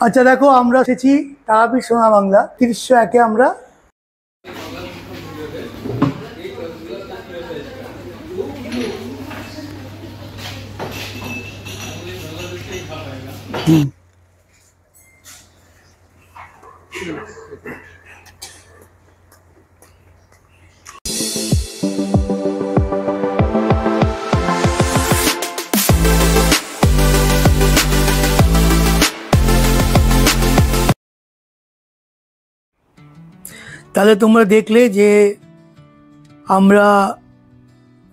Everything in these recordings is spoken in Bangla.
আচ্ছা দেখো, আমরা এসেছি তারাপীঠ সোনা বাংলা ৩০১-এ। আমরা তাহলে তোমরা দেখলে যে আমরা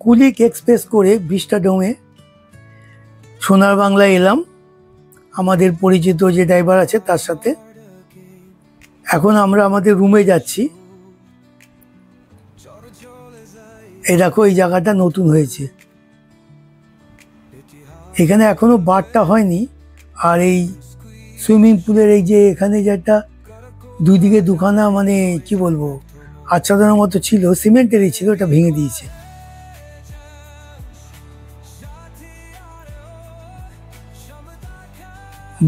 কুলিক এক্সপ্রেস করে ভিস্টাডোমে সোনার বাংলা এলাম আমাদের পরিচিত যে ড্রাইভার আছে তার সাথে। এখন আমরা আমাদের রুমে যাচ্ছি। এই দেখো, এই জায়গাটা নতুন হয়েছে, এখানে এখনো বারটা হয়নি। আর এই সুইমিং পুলের এই যে এখানে যে একটা দুই দিকে দুখানা মানে কি বলবো আচ্ছাদনের মতো ছিল, সিমেন্টেরই ছিল, এটা ভেঙে দিয়েছে।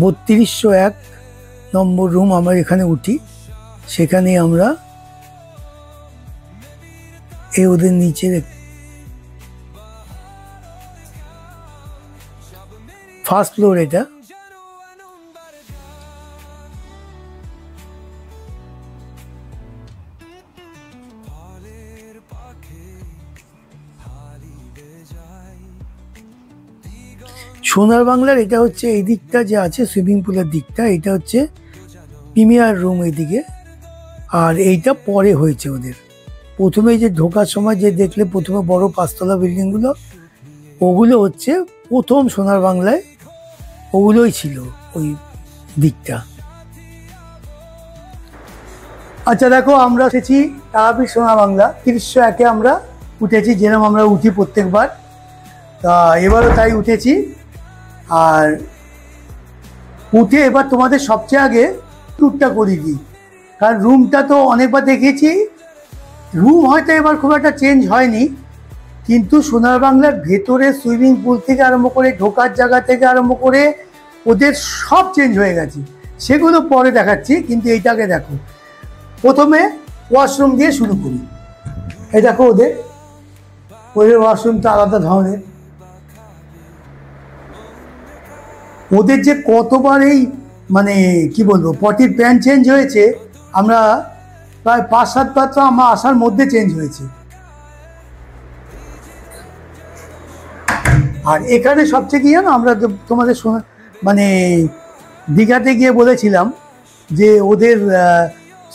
(3201 নম্বর রুম আমরা এখানে উঠি, সেখানে আমরা ওদের নিচে ফার্স্ট ফ্লোর এটা। সোনার বাংলার এটা হচ্ছে এই দিকটা যে আছে সুইমিং পুলের দিকটা, এটা হচ্ছে প্রিমিয়ার রুম এইদিকে। আর এইটা পরে হয়েছে ওদের। প্রথমে যে ঢোকার সময় যে দেখলে প্রথমে বড় 5তলা বিল্ডিংগুলো, ওগুলো হচ্ছে প্রথম সোনার বাংলায় ওগুলোই ছিল ওই দিকটা। আচ্ছা দেখো, আমরা এসেছি তারাপীঠ সোনা বাংলা ৩০১-এ। আমরা উঠেছি যেরকম আমরা উঠি প্রত্যেকবার, তা এবারও তাই উঠেছি। আর উঠে এবার তোমাদের সবচেয়ে আগে ট্যুরটা করি দিই, কারণ রুমটা তো অনেকবার দেখেছি। রুম হয়তো এবার খুব একটা চেঞ্জ হয়নি, কিন্তু সোনার বাংলার ভেতরে সুইমিং পুল থেকে আরম্ভ করে ঢোকার জায়গা থেকে আরম্ভ করে ওদের সব চেঞ্জ হয়ে গেছে। সেগুলো পরে দেখাচ্ছি, কিন্তু এইটাকে দেখো। প্রথমে ওয়াশরুম দিয়ে শুরু করি। এই দেখো, ওদের ওয়াশরুমটা আলাদা ধরনের। ওদের যে কতবার এই মানে কি বলবো পটির প্যান চেঞ্জ হয়েছে, আমরা প্রায় 5-7 বার তো আমার আসার মধ্যে চেঞ্জ হয়েছে। আর এখানে সবচেয়ে কি জানো, আমরা তোমাদের মানে দীঘাতে গিয়ে বলেছিলাম যে ওদের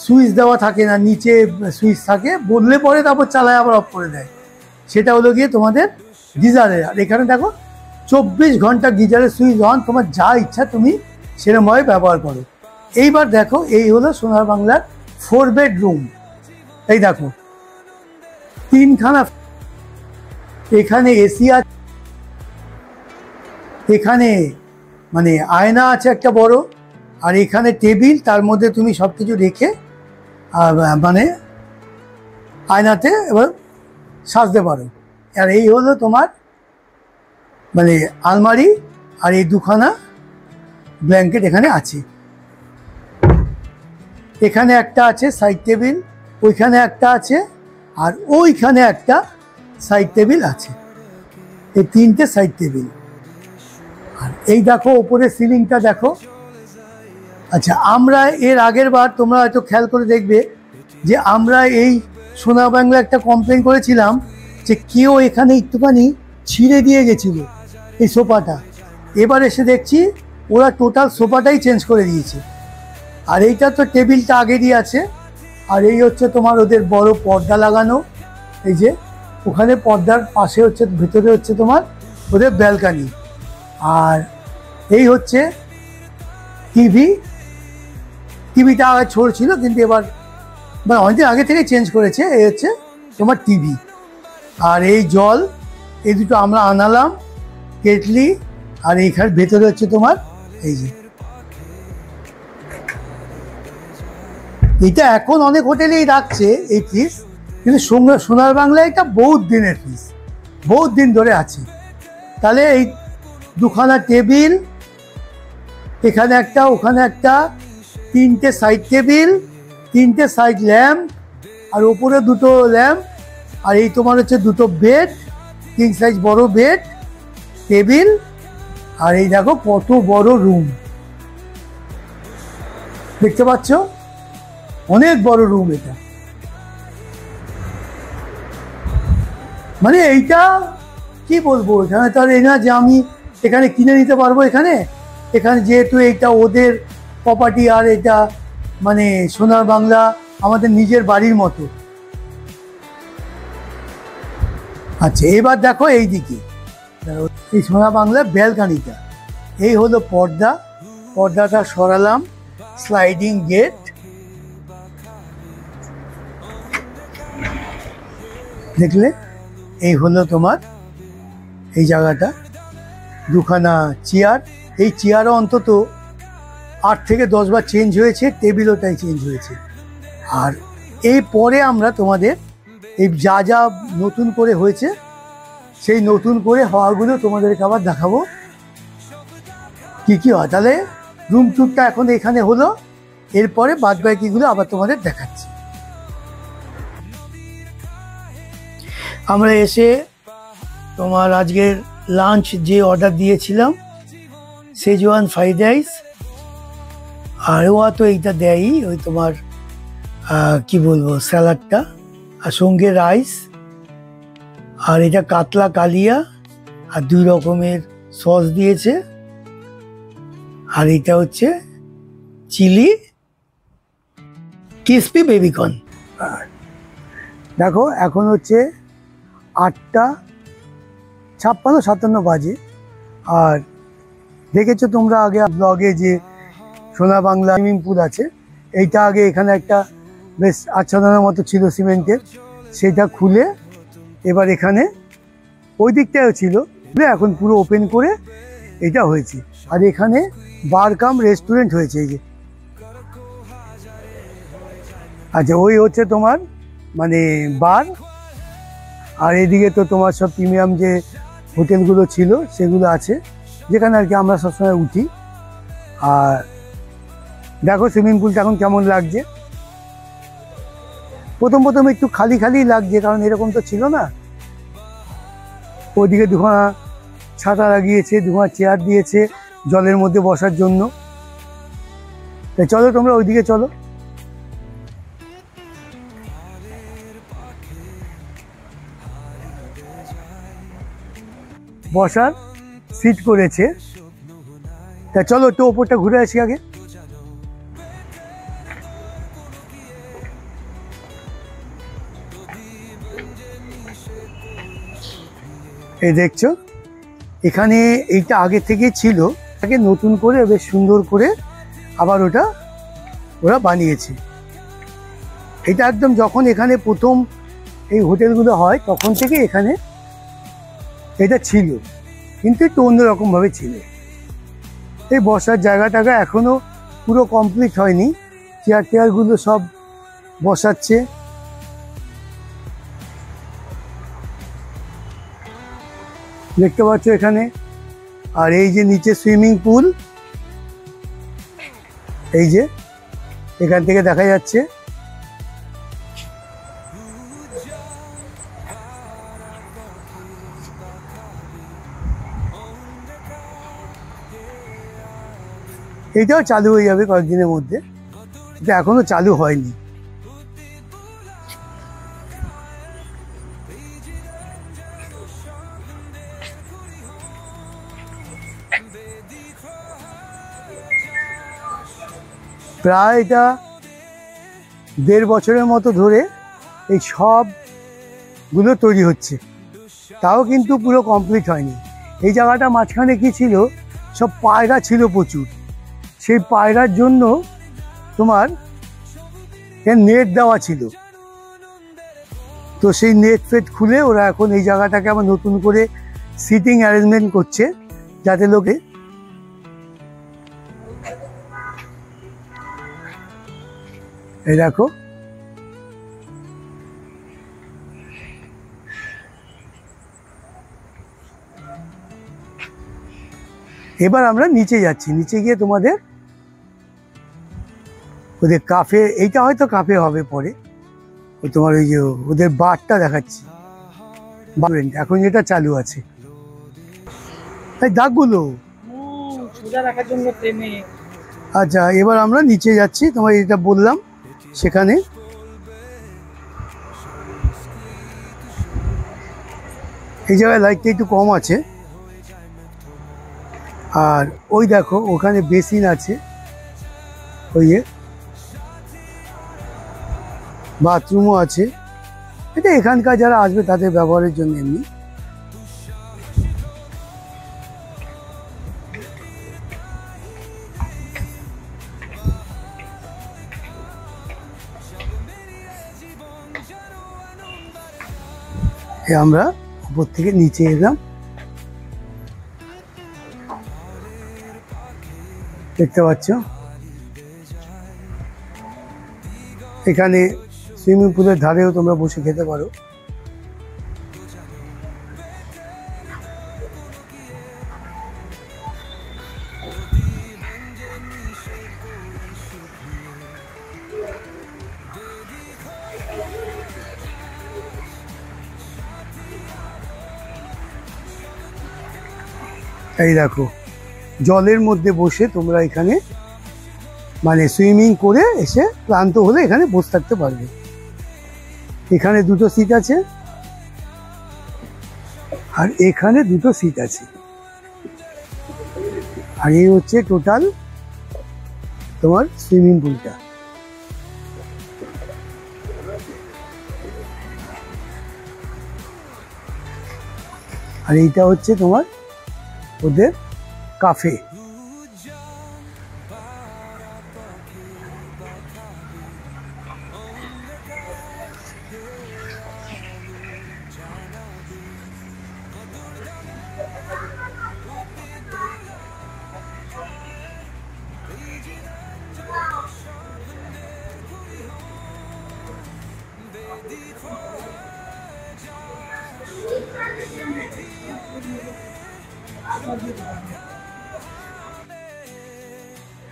সুইচ দেওয়া থাকে না, নিচে সুইচ থাকে, বললে পরে তারপর চালায় আবার অফ করে দেয়। সেটা হলো গিয়ে তোমাদের গিজারের। আর এখানে দেখো 24 ঘন্টা গিজারের সুইচ অন, তোমার যা ইচ্ছা তুমি সেরকমভাবে ব্যবহার করো। এইবার দেখো, এই হলো সোনার বাংলার 4 বেডরুম। এই দেখো, 3খানা, এখানে এসি আছে, এখানে মানে আয়না আছে একটা বড়, আর এখানে টেবিল, তার মধ্যে তুমি সব কিছু রেখে মানে আয়নাতে এবার সাজতে পারো। আর এই হলো তোমার মানে আলমারি, আর এই 2খানা ব্ল্যাঙ্কেট এখানে আছে। এখানে একটা আছে সাইড টেবিল, ওইখানে একটা আছে, আর ওইখানে একটা সাইড টেবিল আছে। এই 3টে সাইড টেবিল। আর এই দেখো ওপরে সিলিংটা দেখো। আচ্ছা, আমরা এর আগের বার তোমরা হয়তো খেয়াল করে দেখবে যে আমরা এই সোনা বাংলা একটা কমপ্লেন করেছিলাম যে কেউ এখানে একটুখানি ছিঁড়ে দিয়ে গেছিল এই সোফাটা। এবার এসে দেখছি ওরা টোটাল সোফাটাই চেঞ্জ করে দিয়েছে। আর এইটা তো টেবিলটা আগেরই আছে। আর এই হচ্ছে তোমার ওদের বড় পর্দা লাগানো, এই যে ওখানে পর্দার পাশে হচ্ছে ভেতরে হচ্ছে তোমার ওদের ব্যালকানি। আর এই হচ্ছে টিভিটা আগে ছোট ছিল, কিন্তু এবার মানে অনেকদিন আগে থেকে চেঞ্জ করেছে। এই হচ্ছে তোমার টিভি। আর এই জল, এই দুটো আমরা আনালাম, কেটলি। আর এইখানে ভেতরে হচ্ছে তোমার এই যে, এটা এখন অনেক হোটেলেই রাখছে এই ফ্রিজ, কিন্তু সোনার বাংলায় এটা বহুত দিনের ফ্রিজ, বহুত দিন ধরে আছে। তাহলে এই 2খানা টেবিল, এখানে একটা, ওখানে একটা, তিনটে সাইড টেবিল, তিনটে সাইড ল্যাম্প, আর ওপরে দুটো ল্যাম্প, আর এই তোমার হচ্ছে দুটো বেড, কিং সাইজ বড় বেড, টেবিল, আর এই দেখো কত বড় রুম, দেখতে পাচ্ছ? অনেক বড় রুম এটা। মানে এইটা কি বলবো, এখানে তো আর এই না যে আমি এখানে কিনে নিতে পারবো। এখানে এখানে যেহেতু এইটা ওদের প্রপার্টি, আর এটা মানে সোনার বাংলা আমাদের নিজের বাড়ির মতো। আচ্ছা, এবার দেখো এই দিকে, এই সোনা বাংলার ব্যালকানিটা, এই হলো পর্দা, পর্দাটা সরালাম, স্লাইডিং গেট, দেখলে? এই হলো তোমার এই জায়গাটা, দুখানা চেয়ার, এই চেয়ারও অন্তত 8 থেকে 10 বার চেঞ্জ হয়েছে, টেবিলও তাই চেঞ্জ হয়েছে। আর এই পরে আমরা তোমাদের এই যা যা নতুন করে হয়েছে সেই নতুন করে হওয়াগুলো তোমাদেরকে আবার দেখাবো কি কি হয়। তাহলে রুম ট্যুরটা এখন এখানে হলো, এরপরে বাদ বাকিগুলো আবার তোমাদের দেখাচ্ছি। আমরা এসে তোমার আজকের লাঞ্চ যে অর্ডার দিয়েছিলাম, সেজওয়ান ফ্রাইড রাইস, আর ও তো এইটা দেয়ই, ওই তোমার কি বলবো স্যালাডটা, আর সঙ্গে রাইস, আর এটা কাতলা কালিয়া, আর 2 রকমের সস দিয়েছে, আর এটা হচ্ছে চিলি ক্রিসপি বেবিকর্ন। দেখো এখন হচ্ছে 8:56-57 বাজে। আর দেখেছো তোমরা আগে ব্লগে যে সোনা বাংলা সুইমিং পুল আছে, এইটা আগে এখানে একটা বেশ আচ্ছাদনের মতো ছিল সিমেন্টের, সেটা খুলে এবার এখানে ওই দিকটাও ছিল, এখন পুরো ওপেন করে এটা হয়েছে। আর এখানে বার কাম রেস্টুরেন্ট হয়েছে, এই যে। আচ্ছা, ওই হচ্ছে তোমার মানে বার, আর এদিকে তো তোমার সব প্রিমিয়াম যে হোটেলগুলো ছিল সেগুলো আছে, যেখানে আর কি আমরা সবসময় উঠি। আর দেখো সুইমিং পুলটা এখন কেমন লাগছে। প্রথম একটু খালি খালি লাগছে, কারণ এরকম তো ছিল না। ওইদিকে দুখানা ছাতা লাগিয়েছে, দুখানা চেয়ার দিয়েছে জলের মধ্যে বসার জন্য। তাই চলো তোমরা ওইদিকে চলো। বসার সিট করেছে, তা চলো একটু ওপরটা ঘুরে আসি আগে। এই দেখছো, এখানে এইটা আগে থেকে ছিল, তাকে নতুন করে বেশ সুন্দর করে আবার ওরা বানিয়েছে। এটা একদম যখন এখানে প্রথম এই হোটেলগুলো হয় তখন থেকে এখানে এটা ছিল, কিন্তু একটু অন্যরকমভাবে ছিল। এই বসার জায়গাটা এখনো পুরো কমপ্লিট হয়নি, চেয়ারগুলো সব বসাচ্ছে। দেখতে পাচ্ছ এখানে। আর এই যে নিচে সুইমিং পুল, এই যে এখান থেকে দেখা যাচ্ছে। এইটাও চালু হয়ে যাবে কয়েকদিনের মধ্যে, এটা এখনো চালু হয়নি। প্রায় এটা 1.5 বছরের মতো ধরে এই সবগুলো তৈরি হচ্ছে, তাও কিন্তু পুরো কমপ্লিট হয়নি। এই জায়গাটা মাঝখানে কি ছিল, সব পায়রা ছিল প্রচুর, সেই পায়রার জন্য তোমার নেট দেওয়া ছিল। তো সেই নেট ফেট খুলে ওরা এখন এই জায়গাটাকে আবার নতুন করে সিটিং অ্যারেঞ্জমেন্ট করছে, যাতে লোকে এই দেখো এবার আমরা নিচে যাচ্ছি, নিচে গিয়ে তোমাদের ওদের কাফে, এইটা হয়তো কাফে হবে পরে, ওই তোমার ওই যে ওদের বারটা দেখাচ্ছি, এখন যেটা চালু আছে এই দাগগুলো সোজা রাখার জন্য ট্রেনে। আচ্ছা, এবার আমরা নিচে যাচ্ছি, তোমার এটা বললাম সেখানে। এই জায়গায় লাইটটা একটু কম আছে, আর ওই দেখো ওখানে বেসিন আছে, ওই বাথরুমও আছে। এটা এখানকার যারা আসবে তাদের ব্যবহারের জন্য এমনি। আমরা উপর থেকে নিচে এলাম, দেখতে পাচ্ছ এখানে সুইমিং পুলের ধারেও তোমরা বসে খেতে পারো। এই দেখো জলের মধ্যে বসে তোমরা এখানে মানে সুইমিং করে এসে ক্লান্ত হলে এখানে বসে থাকতে পারবে। এখানে দুটো সিট আছে আর এখানে দুটো সিট আছে, আর এই হচ্ছে টোটাল তোমার সুইমিং পুলটা। আর এইটা হচ্ছে তোমার ওদের কাফে।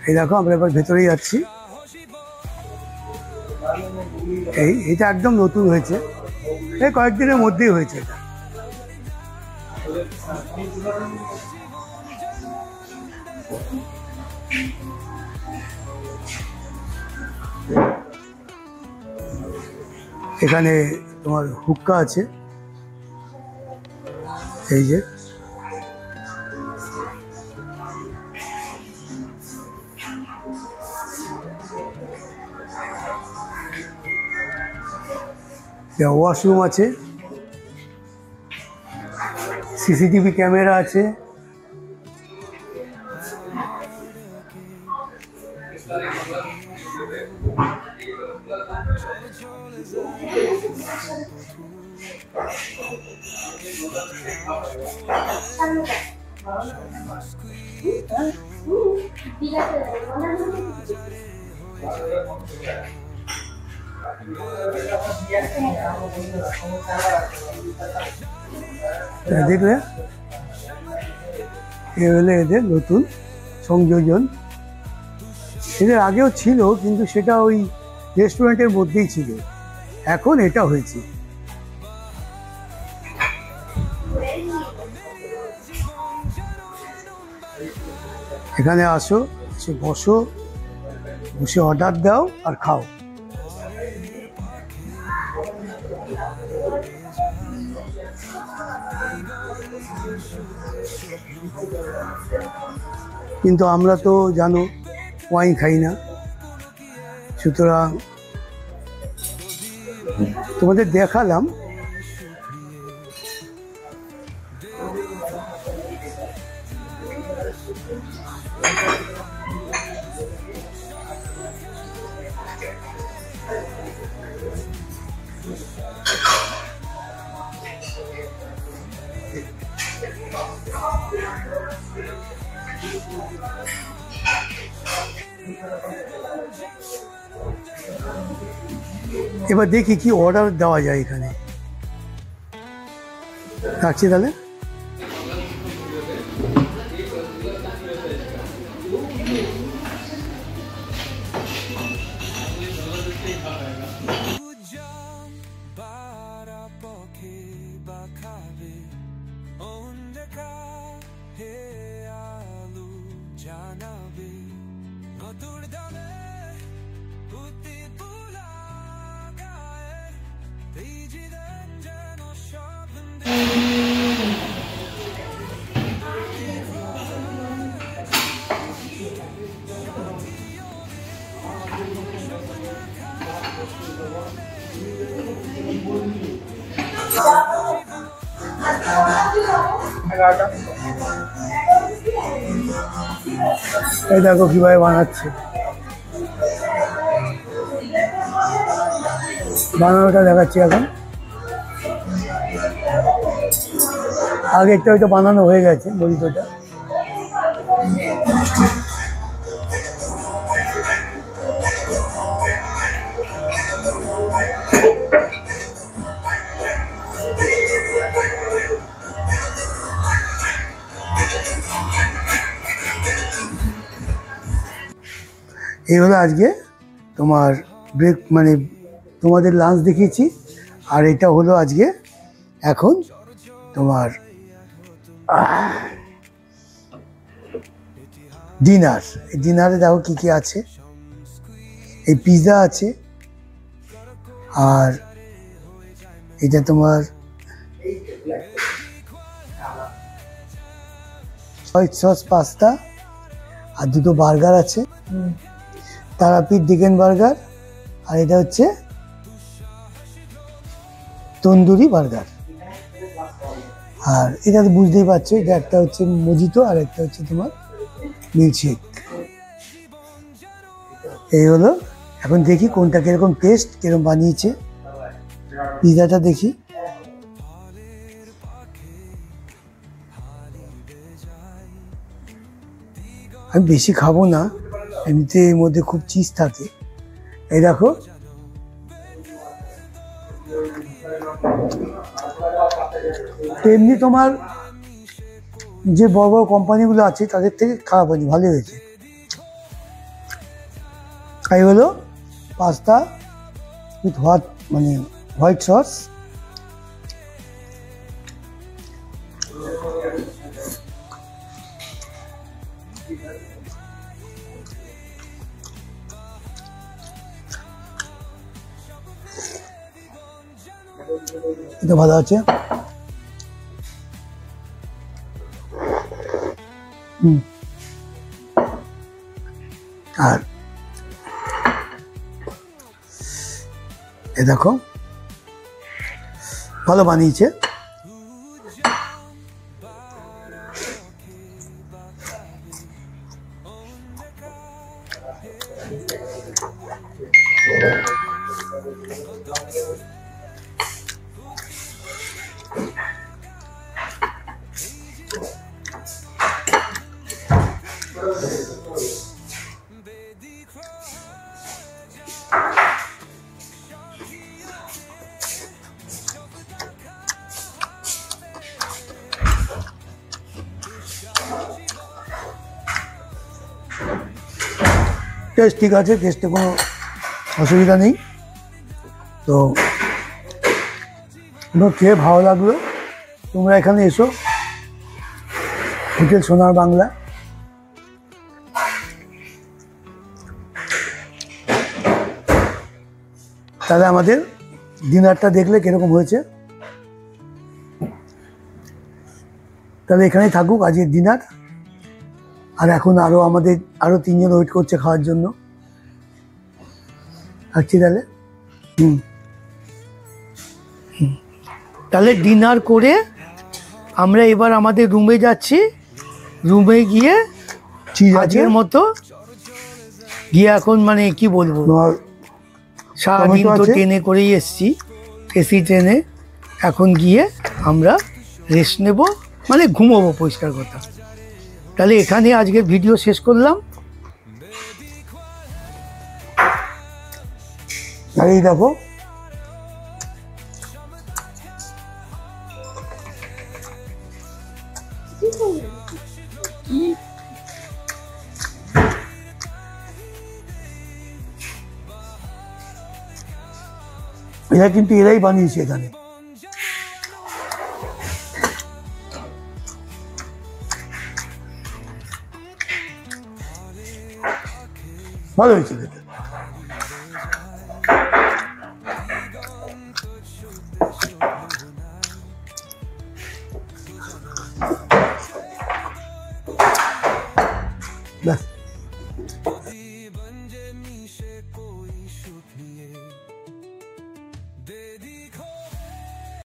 এই দেখো আমরা এবার ভেতরে যাচ্ছি। এটা একদম নতুন হয়েছে, এই কয়েকদিনের মধ্যেই হয়েছে এটা। এখানে তোমার হুক্কা আছে, এই যে ওয়াশরুম আছে, সিসিটিভি ক্যামেরা আছে, দেখলে এ হলে এদের নতুন সংযোজন। এদের আগেও ছিল কিন্তু সেটা ওই রেস্টুরেন্টের মধ্যেই ছিল, এখন এটা হয়েছে। এখানে আসো, এসে বসো, বসে অর্ডার দাও আর খাও। কিন্তু আমরা তো জানো ওয়াইন খাই না, সুতরাং তোমাদের দেখালাম। এবার দেখি কি অর্ডার দেওয়া যায় এখানে। রাখছি তাহলে। এই দেখো কিভাবে বানাচ্ছে, বানানোটা দেখাচ্ছি এখন। আগেরটা হয়তো বানানো হয়ে গেছে বড়িটা। এই হলো আজকে তোমার ব্রেক, মানে তোমাদের লাঞ্চ দেখিয়েছি। আর এটা হলো আজকে এখন তোমার ডিনার। ডিনারে দেখো কি কি আছে, এই পিৎজা আছে, আর এটা তোমার হোয়াইট সস পাস্তা, আর দুটো বার্গার আছে, তারাপীঠ চিকেন বার্গার, আর এটা হচ্ছে তন্দুরি বার্গার। আর এটা তো বুঝতেই পারছো, এটা একটা হচ্ছে মজিতো আর একটা হচ্ছে তোমার মিল্কশেক। এই হলো, এখন দেখি কোনটা কিরকম টেস্ট, কিরকম বানিয়েছে। পিৎজাটা দেখি, আমি বেশি খাবো না, এমনিতে এর মধ্যে খুব চিজ থাকে। এই দেখো, এমনি তোমার যে বড় বড় কোম্পানিগুলো আছে তাদের থেকে খারাপ হয়নি, ভালোই হয়েছে। এই হলো পাস্তা উইথ হোয়াইট সস, এটা ভালো আছে। আর এ দেখো ভালো বানিয়েছে। টেস্ট ঠিক আছে, টেস্টে কোনো অসুবিধা নেই। তো খেয়ে ভালো লাগলো। তোমরা এখানে এসো, হোটেল সোনার বাংলা। তাহলে আমাদের ডিনারটা দেখলে কিরকম হয়েছে। তাহলে এখানেই থাকুক আজকের ডিনার। আর এখন আমাদের আরো 3 জন ওয়েট করছে খাওয়ার জন্য। আসছি তাহলে। তাহলে ডিনার করে আমরা এবার আমাদের রুমে যাচ্ছি। রুমে গিয়ে আজকের মতো গিয়ে এখন মানে কি বলবো, সারাদিন তো ট্রেনে করেই এসছি, এসি ট্রেনে। এখন গিয়ে আমরা রেস্ট নেব, মানে ঘুমোবো, পরিষ্কার কথা। তাহলে এখানে আজকের ভিডিও শেষ করলাম। এই দেখো এরা কিন্তু এরাই বানিয়েছে এখানে। ভালো হয়েছে।